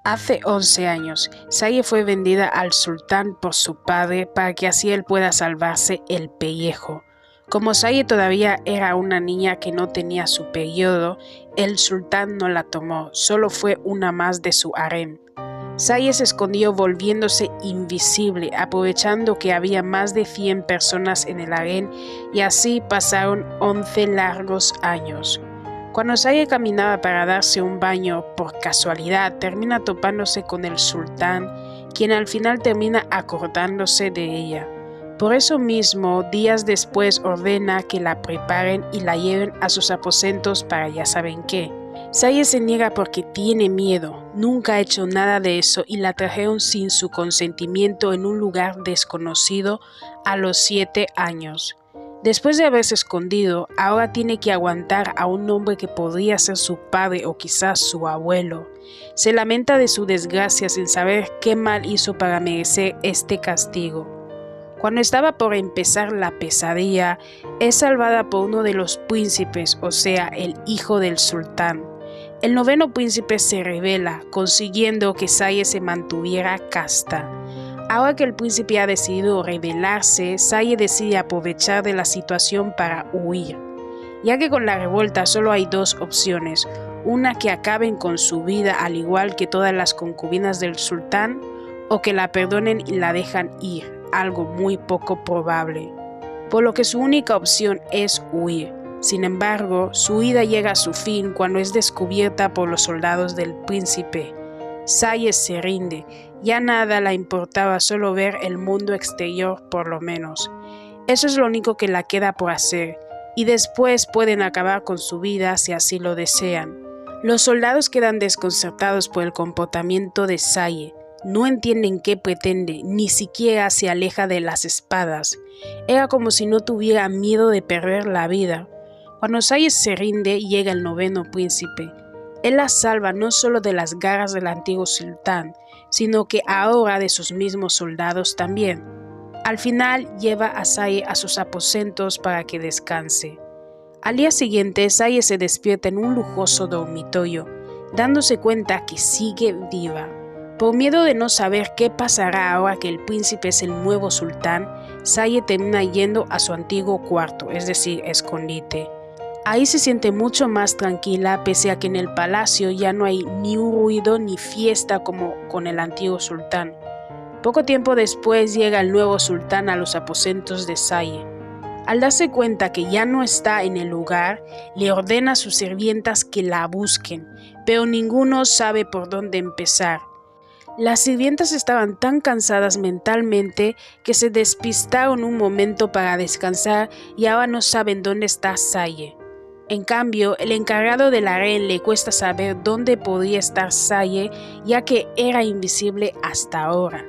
Hace 11 años, Saye fue vendida al sultán por su padre para que así él pueda salvarse el pellejo. Como Saye todavía era una niña que no tenía su periodo, el sultán no la tomó, solo fue una más de su harem. Saye se escondió volviéndose invisible, aprovechando que había más de 100 personas en el harem y así pasaron 11 largos años. Cuando Saye caminaba para darse un baño, por casualidad termina topándose con el sultán, quien al final termina acordándose de ella. Por eso mismo, días después ordena que la preparen y la lleven a sus aposentos para ya saben qué. Saye se niega porque tiene miedo, nunca ha hecho nada de eso y la trajeron sin su consentimiento en un lugar desconocido a los 7 años. Después de haberse escondido, ahora tiene que aguantar a un hombre que podría ser su padre o quizás su abuelo. Se lamenta de su desgracia sin saber qué mal hizo para merecer este castigo. Cuando estaba por empezar la pesadilla, es salvada por uno de los príncipes, o sea, el hijo del sultán. El noveno príncipe se revela, consiguiendo que Saye se mantuviera casta. Ahora que el príncipe ha decidido rebelarse, Saye decide aprovechar de la situación para huir, ya que con la revuelta solo hay dos opciones, una que acaben con su vida al igual que todas las concubinas del sultán, o que la perdonen y la dejan ir, algo muy poco probable, por lo que su única opción es huir. Sin embargo, su huida llega a su fin cuando es descubierta por los soldados del príncipe. Saye se rinde, ya nada la importaba, solo ver el mundo exterior por lo menos. Eso es lo único que la queda por hacer, y después pueden acabar con su vida si así lo desean. Los soldados quedan desconcertados por el comportamiento de Saye, no entienden qué pretende, ni siquiera se aleja de las espadas. Era como si no tuviera miedo de perder la vida. Cuando Saye se rinde, llega el noveno príncipe. Él la salva no solo de las garras del antiguo sultán, sino que ahora de sus mismos soldados también. Al final lleva a Saye a sus aposentos para que descanse. Al día siguiente, Saye se despierta en un lujoso dormitorio, dándose cuenta que sigue viva. Por miedo de no saber qué pasará ahora que el príncipe es el nuevo sultán, Saye termina yendo a su antiguo cuarto, es decir, escondite. Ahí se siente mucho más tranquila pese a que en el palacio ya no hay ni un ruido ni fiesta como con el antiguo sultán. Poco tiempo después llega el nuevo sultán a los aposentos de Saye. Al darse cuenta que ya no está en el lugar, le ordena a sus sirvientas que la busquen, pero ninguno sabe por dónde empezar. Las sirvientas estaban tan cansadas mentalmente que se despistaron un momento para descansar y ahora no saben dónde está Saye. En cambio, el encargado del harén le cuesta saber dónde podría estar Saye, ya que era invisible hasta ahora.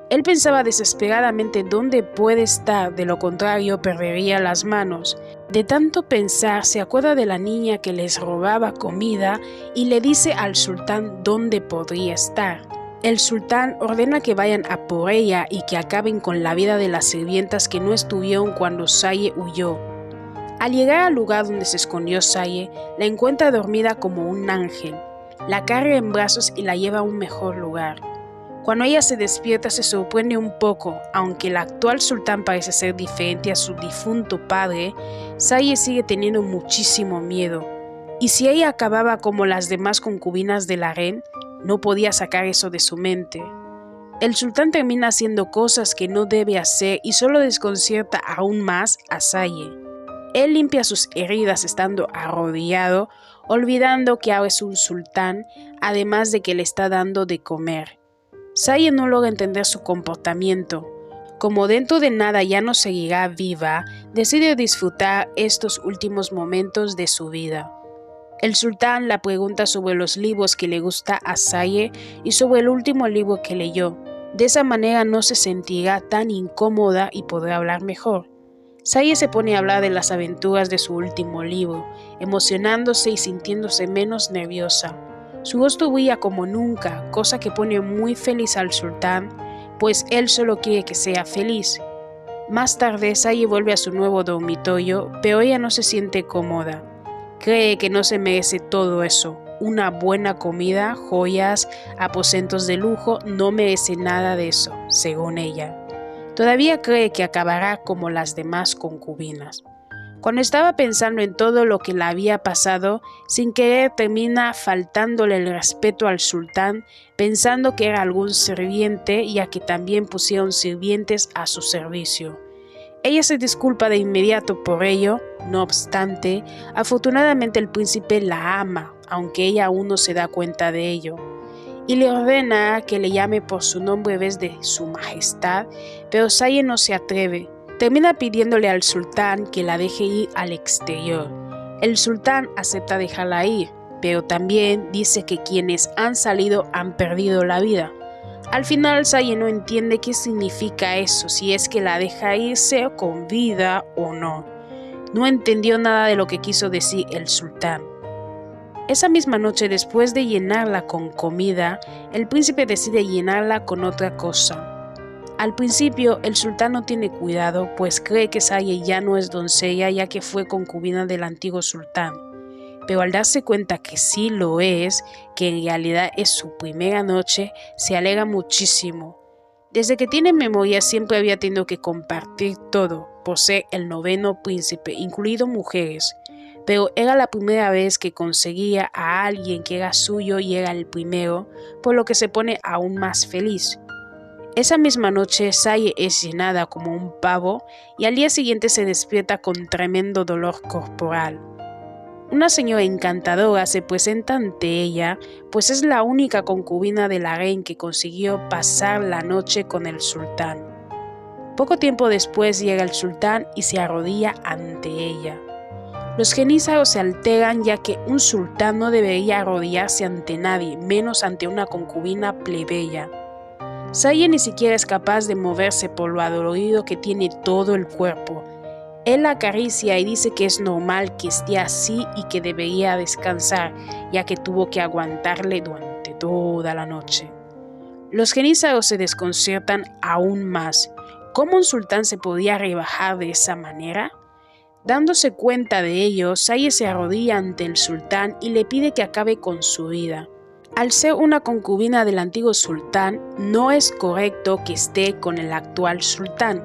Él pensaba desesperadamente dónde puede estar, de lo contrario perdería las manos. De tanto pensar, se acuerda de la niña que les robaba comida y le dice al sultán dónde podría estar. El sultán ordena que vayan a por ella y que acaben con la vida de las sirvientas que no estuvieron cuando Saye huyó. Al llegar al lugar donde se escondió Saye, la encuentra dormida como un ángel. La carga en brazos y la lleva a un mejor lugar. Cuando ella se despierta se sorprende un poco, aunque el actual sultán parece ser diferente a su difunto padre, Saye sigue teniendo muchísimo miedo. Y si ella acababa como las demás concubinas del harén, no podía sacar eso de su mente. El sultán termina haciendo cosas que no debe hacer y solo desconcierta aún más a Saye. Él limpia sus heridas estando arrodillado, olvidando que ahora es un sultán, además de que le está dando de comer. Saye no logra entender su comportamiento. Como dentro de nada ya no seguirá viva, decide disfrutar estos últimos momentos de su vida. El sultán la pregunta sobre los libros que le gusta a Saye y sobre el último libro que leyó. De esa manera no se sentirá tan incómoda y podrá hablar mejor. Saye se pone a hablar de las aventuras de su último libro, emocionándose y sintiéndose menos nerviosa. Su rostro brilla como nunca, cosa que pone muy feliz al sultán, pues él solo quiere que sea feliz. Más tarde, Saye vuelve a su nuevo dormitorio, pero ella no se siente cómoda. Cree que no se merece todo eso. una buena comida, joyas, aposentos de lujo, no merece nada de eso, según ella. Todavía cree que acabará como las demás concubinas. Cuando estaba pensando en todo lo que le había pasado, sin querer termina faltándole el respeto al sultán, pensando que era algún sirviente, ya que también pusieron sirvientes a su servicio. Ella se disculpa de inmediato por ello. No obstante, afortunadamente el príncipe la ama, aunque ella aún no se da cuenta de ello, y le ordena que le llame por su nombre en vez de su majestad, pero Saye no se atreve. Termina pidiéndole al sultán que la deje ir al exterior. El sultán acepta dejarla ir, pero también dice que quienes han salido han perdido la vida. Al final Saye no entiende qué significa eso, si es que la deja irse con vida o no. No entendió nada de lo que quiso decir el sultán. Esa misma noche, después de llenarla con comida, el príncipe decide llenarla con otra cosa. Al principio, el sultán no tiene cuidado, pues cree que Saye ya no es doncella, ya que fue concubina del antiguo sultán. Pero al darse cuenta que sí lo es, que en realidad es su primera noche, se alegra muchísimo. Desde que tiene memoria siempre había tenido que compartir todo, por ser el noveno príncipe, incluido mujeres. Pero era la primera vez que conseguía a alguien que era suyo y era el primero, por lo que se pone aún más feliz. Esa misma noche, Saye es llenada como un pavo y al día siguiente se despierta con tremendo dolor corporal. Una señora encantadora se presenta ante ella, pues es la única concubina de la reina que consiguió pasar la noche con el sultán. Poco tiempo después llega el sultán y se arrodilla ante ella. Los genízaros se alteran, ya que un sultán no debería arrodillarse ante nadie, menos ante una concubina plebeya. Saye ni siquiera es capaz de moverse por lo adolorido que tiene todo el cuerpo. Él la acaricia y dice que es normal que esté así y que debería descansar, ya que tuvo que aguantarle durante toda la noche. Los genízaros se desconciertan aún más. ¿Cómo un sultán se podía rebajar de esa manera? Dándose cuenta de ello, Saye se arrodilla ante el sultán y le pide que acabe con su vida. Al ser una concubina del antiguo sultán, no es correcto que esté con el actual sultán,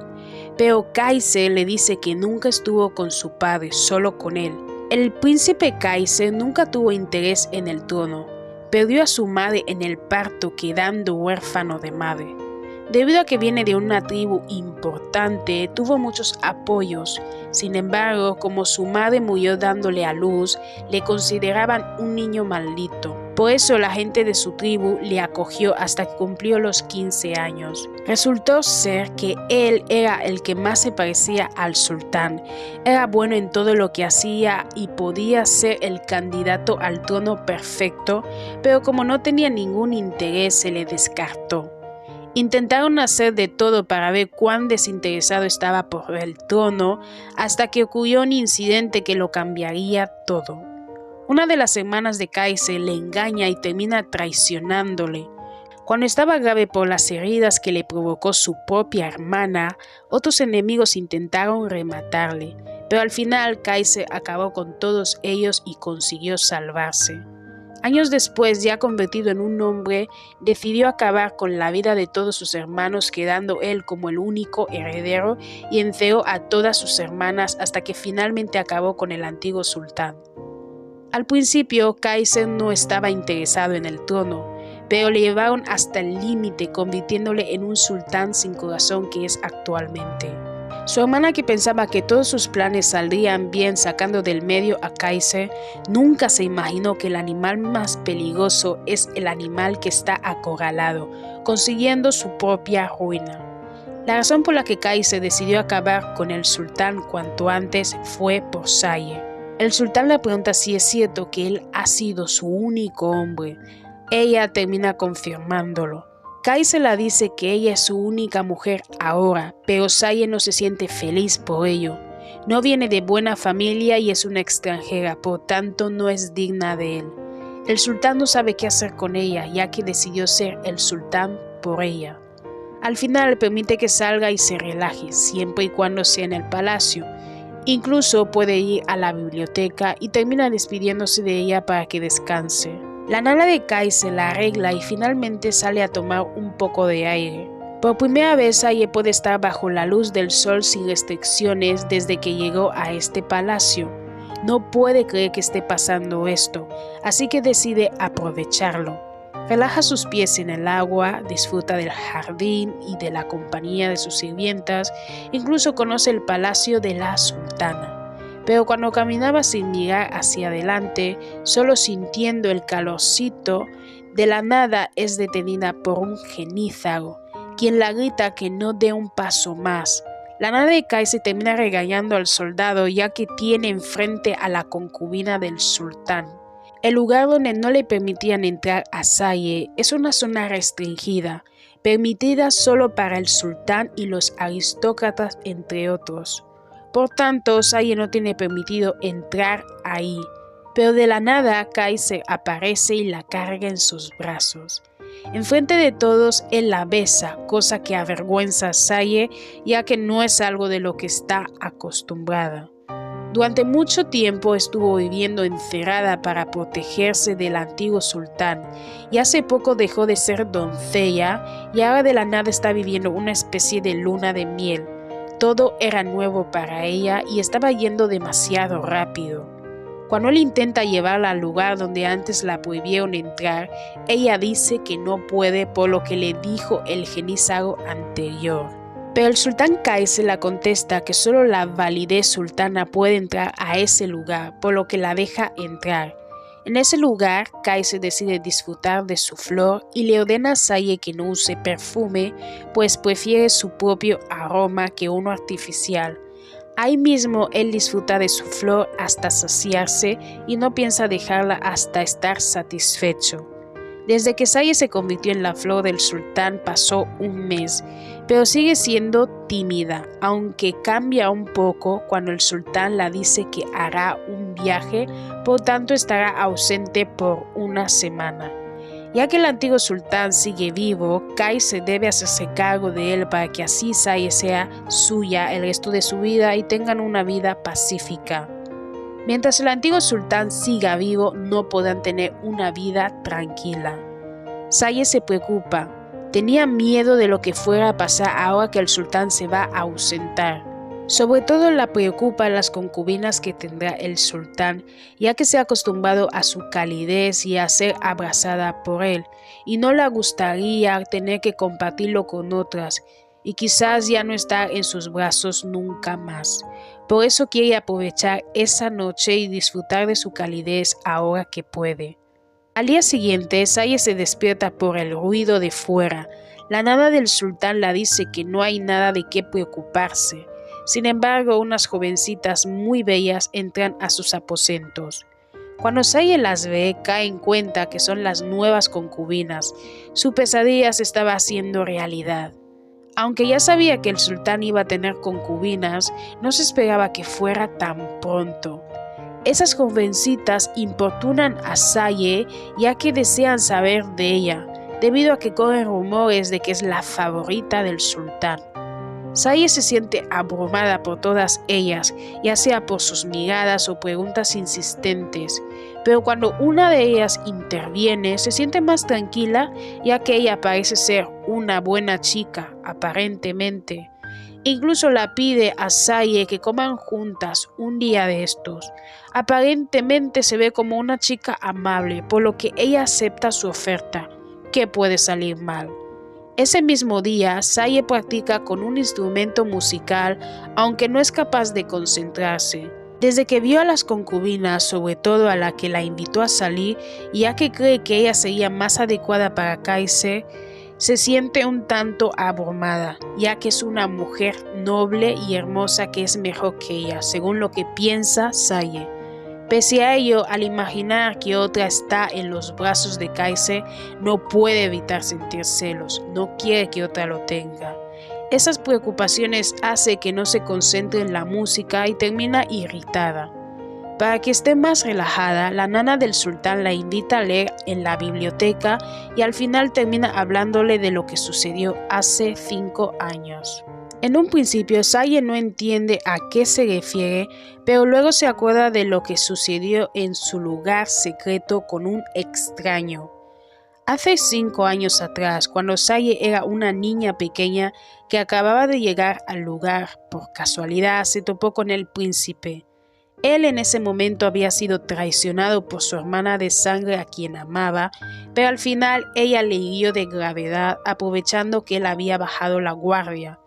pero Kaiser le dice que nunca estuvo con su padre, solo con él. El príncipe Kaiser nunca tuvo interés en el trono, perdió a su madre en el parto quedando huérfano de madre. Debido a que viene de una tribu importante, tuvo muchos apoyos. Sin embargo, como su madre murió dándole a luz, le consideraban un niño maldito. Por eso la gente de su tribu le acogió hasta que cumplió los 15 años. Resultó ser que él era el que más se parecía al sultán. Era bueno en todo lo que hacía y podía ser el candidato al trono perfecto, pero como no tenía ningún interés se le descartó. Intentaron hacer de todo para ver cuán desinteresado estaba por el trono, hasta que ocurrió un incidente que lo cambiaría todo. Una de las hermanas de Kaiser le engaña y termina traicionándole. Cuando estaba grave por las heridas que le provocó su propia hermana, otros enemigos intentaron rematarle, pero al final Kaiser acabó con todos ellos y consiguió salvarse. Años después, ya convertido en un hombre, decidió acabar con la vida de todos sus hermanos, quedando él como el único heredero, y encerró a todas sus hermanas hasta que finalmente acabó con el antiguo sultán. Al principio, Kaiser no estaba interesado en el trono, pero le llevaron hasta el límite, convirtiéndole en un sultán sin corazón que es actualmente. Su hermana, que pensaba que todos sus planes saldrían bien sacando del medio a Kaiser, nunca se imaginó que el animal más peligroso es el animal que está acorralado, consiguiendo su propia ruina. La razón por la que Kaiser decidió acabar con el sultán cuanto antes fue por Saye. El sultán le pregunta si es cierto que él ha sido su único hombre. Ella termina confirmándolo. Kaiser la dice que ella es su única mujer ahora, pero Saye no se siente feliz por ello. No viene de buena familia y es una extranjera, por tanto no es digna de él. El sultán no sabe qué hacer con ella, ya que decidió ser el sultán por ella. Al final le permite que salga y se relaje, siempre y cuando sea en el palacio. Incluso puede ir a la biblioteca y termina despidiéndose de ella para que descanse. La nana de Kai se la arregla y finalmente sale a tomar un poco de aire. Por primera vez Saye puede estar bajo la luz del sol sin restricciones desde que llegó a este palacio. No puede creer que esté pasando esto, así que decide aprovecharlo. Relaja sus pies en el agua, disfruta del jardín y de la compañía de sus sirvientas, incluso conoce el palacio de la sultana. Pero cuando caminaba sin mirar hacia adelante, solo sintiendo el calorcito, de la nada es detenida por un genízago, quien la grita que no dé un paso más. La nana de Kai se termina regañando al soldado ya que tiene enfrente a la concubina del sultán. El lugar donde no le permitían entrar a Saye es una zona restringida, permitida solo para el sultán y los aristócratas entre otros. Por tanto, Saye no tiene permitido entrar ahí, pero de la nada Kai se aparece y la carga en sus brazos. Enfrente de todos, él la besa, cosa que avergüenza a Saye, ya que no es algo de lo que está acostumbrada. Durante mucho tiempo estuvo viviendo encerrada para protegerse del antiguo sultán, y hace poco dejó de ser doncella y ahora de la nada está viviendo una especie de luna de miel. Todo era nuevo para ella y estaba yendo demasiado rápido. Cuando él intenta llevarla al lugar donde antes la prohibieron entrar, ella dice que no puede por lo que le dijo el genízago anterior. Pero el sultán Kai se la contesta que solo la validez sultana puede entrar a ese lugar, por lo que la deja entrar. En ese lugar, Kai se decide disfrutar de su flor y le ordena a Saye que no use perfume, pues prefiere su propio aroma que uno artificial. Ahí mismo él disfruta de su flor hasta saciarse y no piensa dejarla hasta estar satisfecho. Desde que Saye se convirtió en la flor del sultán pasó un mes, pero sigue siendo tímida, aunque cambia un poco cuando el sultán la dice que hará un viaje, por tanto estará ausente por una semana. Ya que el antiguo sultán sigue vivo, Kai se debe hacerse cargo de él para que así Saye sea suya el resto de su vida y tengan una vida pacífica. Mientras el antiguo sultán siga vivo, no podrán tener una vida tranquila. Saye se preocupa. Tenía miedo de lo que fuera a pasar ahora que el sultán se va a ausentar. Sobre todo la preocupa las concubinas que tendrá el sultán, ya que se ha acostumbrado a su calidez y a ser abrazada por él, y no le gustaría tener que compartirlo con otras, y quizás ya no estar en sus brazos nunca más. Por eso quiere aprovechar esa noche y disfrutar de su calidez ahora que puede. Al día siguiente, Saye se despierta por el ruido de fuera. La nana del sultán la dice que no hay nada de qué preocuparse. Sin embargo, unas jovencitas muy bellas entran a sus aposentos. Cuando Saye las ve, cae en cuenta que son las nuevas concubinas. Su pesadilla se estaba haciendo realidad. Aunque ya sabía que el sultán iba a tener concubinas, no se esperaba que fuera tan pronto. Esas jovencitas importunan a Saye ya que desean saber de ella, debido a que corren rumores de que es la favorita del sultán. Saye se siente abrumada por todas ellas, ya sea por sus miradas o preguntas insistentes, pero cuando una de ellas interviene se siente más tranquila ya que ella parece ser una buena chica, aparentemente. Incluso la pide a Saye que coman juntas un día de estos. Aparentemente se ve como una chica amable, por lo que ella acepta su oferta. ¿Qué puede salir mal? Ese mismo día, Saye practica con un instrumento musical, aunque no es capaz de concentrarse. Desde que vio a las concubinas, sobre todo a la que la invitó a salir, ya que cree que ella sería más adecuada para Kaise, se siente un tanto abrumada, ya que es una mujer noble y hermosa que es mejor que ella, según lo que piensa Saye. Pese a ello, al imaginar que otra está en los brazos de Kaise, no puede evitar sentir celos, no quiere que otra lo tenga. Esas preocupaciones hacen que no se concentre en la música y termina irritada. Para que esté más relajada, la nana del sultán la invita a leer en la biblioteca y al final termina hablándole de lo que sucedió hace 5 años. En un principio, Saye no entiende a qué se refiere, pero luego se acuerda de lo que sucedió en su lugar secreto con un extraño. Hace 5 años atrás, cuando Saye era una niña pequeña que acababa de llegar al lugar, por casualidad se topó con el príncipe. Él en ese momento había sido traicionado por su hermana de sangre a quien amaba, pero al final ella le hirió de gravedad aprovechando que él había bajado la guardia.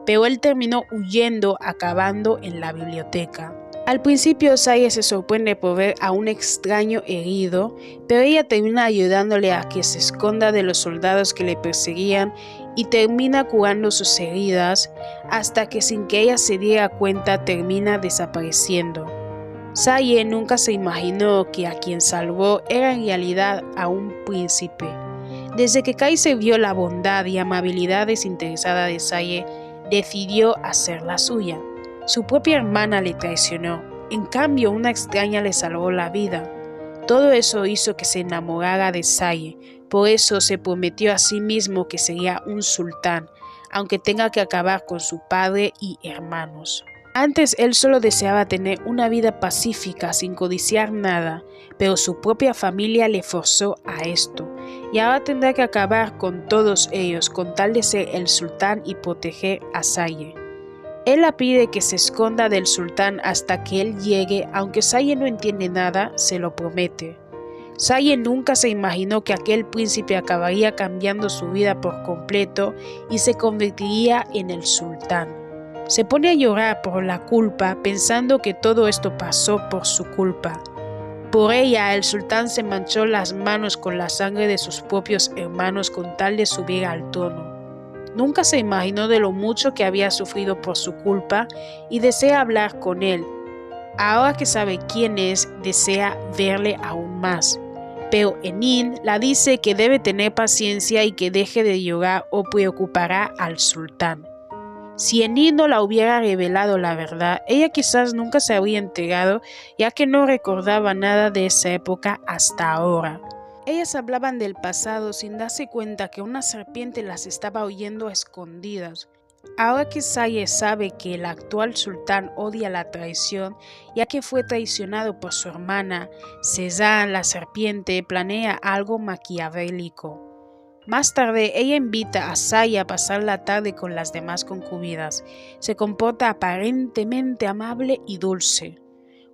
Pero él terminó huyendo, acabando en la biblioteca. Al principio Saye se sorprende por ver a un extraño herido, pero ella termina ayudándole a que se esconda de los soldados que le perseguían y termina curando sus heridas hasta que sin que ella se diera cuenta termina desapareciendo. Saye nunca se imaginó que a quien salvó era en realidad a un príncipe. Desde que Kaiser vio la bondad y amabilidad desinteresada de Saye, decidió hacer la suya. Su propia hermana le traicionó, en cambio una extraña le salvó la vida. Todo eso hizo que se enamorara de Saye, por eso se prometió a sí mismo que sería un sultán, aunque tenga que acabar con su padre y hermanos. Antes él solo deseaba tener una vida pacífica sin codiciar nada, pero su propia familia le forzó a esto, y ahora tendrá que acabar con todos ellos con tal de ser el sultán y proteger a Saye. Él la pide que se esconda del sultán hasta que él llegue, aunque Saye no entiende nada, se lo promete. Saye nunca se imaginó que aquel príncipe acabaría cambiando su vida por completo y se convertiría en el sultán. Se pone a llorar por la culpa, pensando que todo esto pasó por su culpa. Por ella, el sultán se manchó las manos con la sangre de sus propios hermanos con tal de subir al trono. Nunca se imaginó de lo mucho que había sufrido por su culpa y desea hablar con él. Ahora que sabe quién es, desea verle aún más. Pero Enin la dice que debe tener paciencia y que deje de llorar o preocupará al sultán. Si Enin no la hubiera revelado la verdad, ella quizás nunca se habría enterado, ya que no recordaba nada de esa época hasta ahora. Ellas hablaban del pasado sin darse cuenta que una serpiente las estaba oyendo a escondidas. Ahora que Saye sabe que el actual sultán odia la traición, ya que fue traicionado por su hermana, Cézanne, la serpiente, planea algo maquiavélico. Más tarde, ella invita a Saye a pasar la tarde con las demás concubinas. Se comporta aparentemente amable y dulce.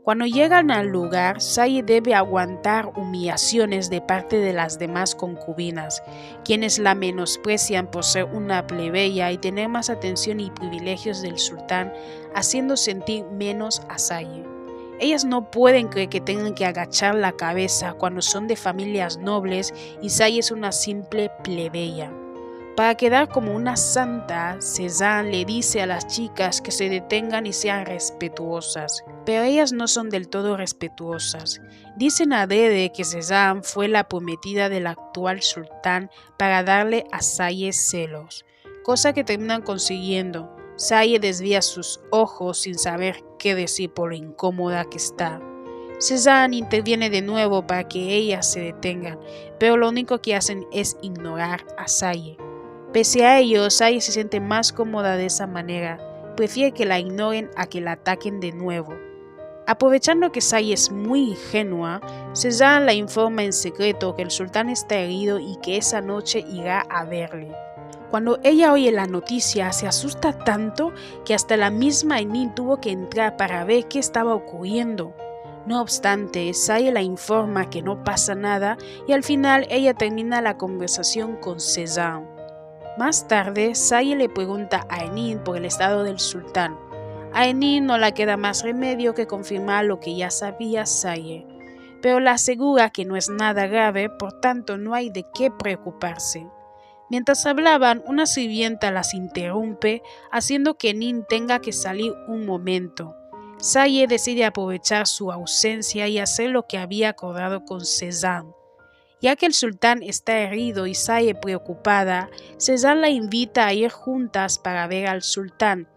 Cuando llegan al lugar, Saye debe aguantar humillaciones de parte de las demás concubinas, quienes la menosprecian por ser una plebeya y tener más atención y privilegios del sultán, haciendo sentir menos a Saye. Ellas no pueden creer que tengan que agachar la cabeza cuando son de familias nobles y Saye es una simple plebeya. Para quedar como una santa, Cézanne le dice a las chicas que se detengan y sean respetuosas, pero ellas no son del todo respetuosas. Dicen adrede que Cézanne fue la prometida del actual sultán para darle a Saye celos, cosa que terminan consiguiendo. Saye desvía sus ojos sin saber qué decir por lo incómoda que está. Cézanne interviene de nuevo para que ellas se detengan, pero lo único que hacen es ignorar a Saye. Pese a ello, Saye se siente más cómoda de esa manera, prefiere que la ignoren a que la ataquen de nuevo. Aprovechando que Saye es muy ingenua, Cézanne la informa en secreto que el sultán está herido y que esa noche irá a verle. Cuando ella oye la noticia, se asusta tanto que hasta la misma Enin tuvo que entrar para ver qué estaba ocurriendo. No obstante, Saye la informa que no pasa nada y al final ella termina la conversación con Cézanne. Más tarde, Saye le pregunta a Enin por el estado del sultán. A Enin no le queda más remedio que confirmar lo que ya sabía Saye, pero la asegura que no es nada grave, por tanto no hay de qué preocuparse. Mientras hablaban, una sirvienta las interrumpe, haciendo que Enin tenga que salir un momento. Saye decide aprovechar su ausencia y hacer lo que había acordado con Cézanne. Ya que el sultán está herido y Saye preocupada, Cézanne la invita a ir juntas para ver al sultán.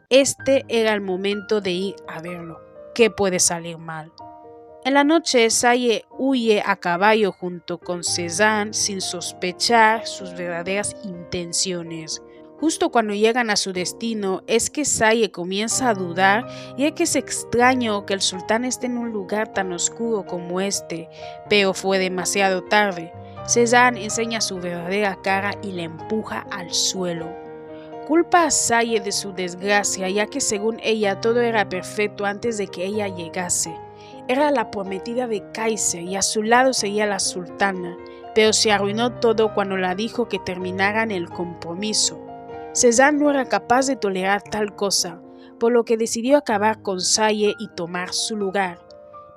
Este era el momento de ir a verlo. ¿Qué puede salir mal? En la noche, Saye huye a caballo junto con Cézanne sin sospechar sus verdaderas intenciones. Justo cuando llegan a su destino es que Saye comienza a dudar, ya que es extraño que el sultán esté en un lugar tan oscuro como este, pero fue demasiado tarde. Cezanne enseña su verdadera cara y la empuja al suelo. Culpa a Saye de su desgracia, ya que según ella todo era perfecto antes de que ella llegase. Era la prometida de Kaiser y a su lado seguía la sultana, pero se arruinó todo cuando la dijo que terminaran el compromiso. Cezanne no era capaz de tolerar tal cosa, por lo que decidió acabar con Saye y tomar su lugar.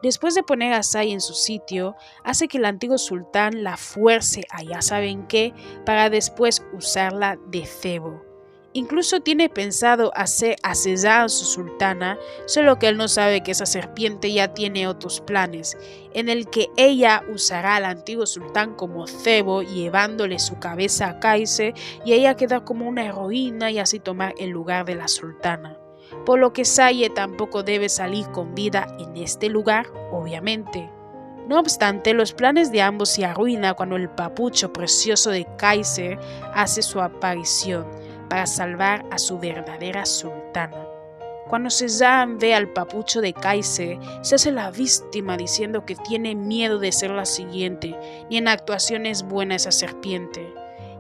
Después de poner a Saye en su sitio, hace que el antiguo sultán la fuerce a ya saben qué para después usarla de cebo. Incluso tiene pensado hacer a Cezanne su sultana, solo que él no sabe que esa serpiente ya tiene otros planes, en el que ella usará al antiguo sultán como cebo, llevándole su cabeza a Kaiser y ella queda como una heroína y así tomar el lugar de la sultana. Por lo que Saye tampoco debe salir con vida en este lugar, obviamente. No obstante, los planes de ambos se arruinan cuando el papucho precioso de Kaiser hace su aparición para salvar a su verdadera sultana. Cuando Cezanne ve al papucho de Kaiser, se hace la víctima diciendo que tiene miedo de ser la siguiente, ni en actuación es buena esa serpiente.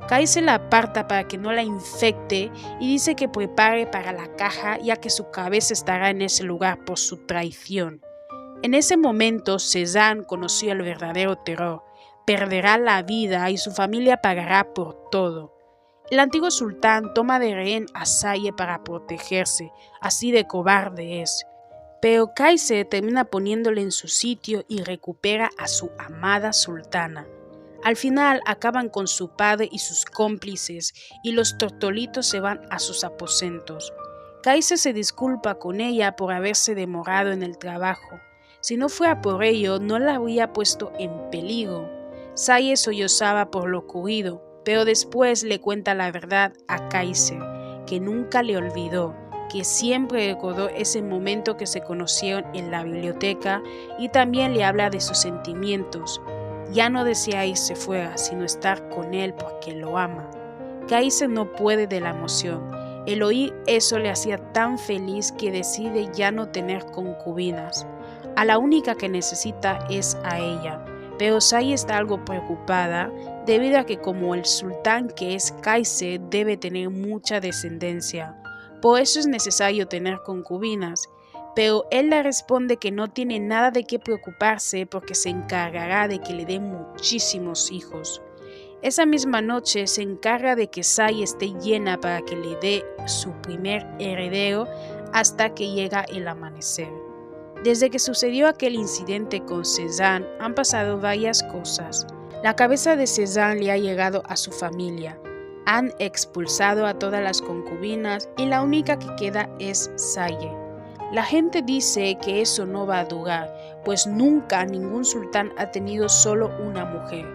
Kaiser la aparta para que no la infecte y dice que prepare para la caja, ya que su cabeza estará en ese lugar por su traición. En ese momento, Cezanne conoció el verdadero terror, perderá la vida y su familia pagará por todo. El antiguo sultán toma de rehén a Saye para protegerse, así de cobarde es. Pero Kaiser termina poniéndole en su sitio y recupera a su amada sultana. Al final acaban con su padre y sus cómplices y los tortolitos se van a sus aposentos. Kaiser se disculpa con ella por haberse demorado en el trabajo. Si no fuera por ello, no la habría puesto en peligro. Saye sollozaba por lo ocurrido, pero después le cuenta la verdad a Kaiser, que nunca le olvidó, que siempre recordó ese momento que se conocieron en la biblioteca y también le habla de sus sentimientos. Ya no desea irse fuera, sino estar con él porque lo ama. Kaiser no puede de la emoción. El oír eso le hacía tan feliz que decide ya no tener concubinas. A la única que necesita es a ella. Pero Saye está algo preocupada debido a que como el sultán que es Kaiser debe tener mucha descendencia. Por eso es necesario tener concubinas. Pero él le responde que no tiene nada de qué preocuparse porque se encargará de que le dé muchísimos hijos. Esa misma noche se encarga de que Saye esté llena para que le dé su primer heredero hasta que llega el amanecer. Desde que sucedió aquel incidente con Cezanne han pasado varias cosas. La cabeza de Cezanne le ha llegado a su familia. Han expulsado a todas las concubinas y la única que queda es Saye. La gente dice que eso no va a durar, pues nunca ningún sultán ha tenido solo una mujer.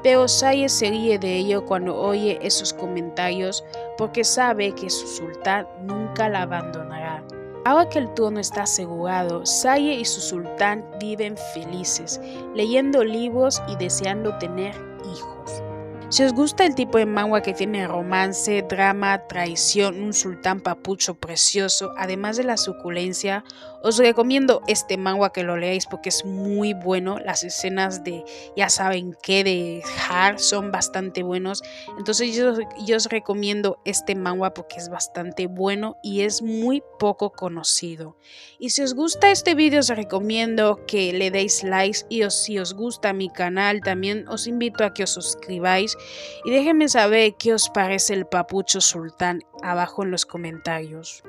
Pero Saye se ríe de ello cuando oye esos comentarios porque sabe que su sultán nunca la abandonará. Ahora que el trono está asegurado, Saye y su sultán viven felices, leyendo libros y deseando tener hijos. Si os gusta el tipo de manga que tiene romance, drama, traición, un sultán papucho precioso, además de la suculencia, os recomiendo este manga que lo leáis porque es muy bueno. Las escenas de ya saben qué de Har son bastante buenos. Entonces yo os recomiendo este manga porque es bastante bueno y es muy poco conocido. Y si os gusta este vídeo os recomiendo que le deis likes y si os gusta mi canal también os invito a que os suscribáis. Y déjenme saber qué os parece el papucho sultán abajo en los comentarios.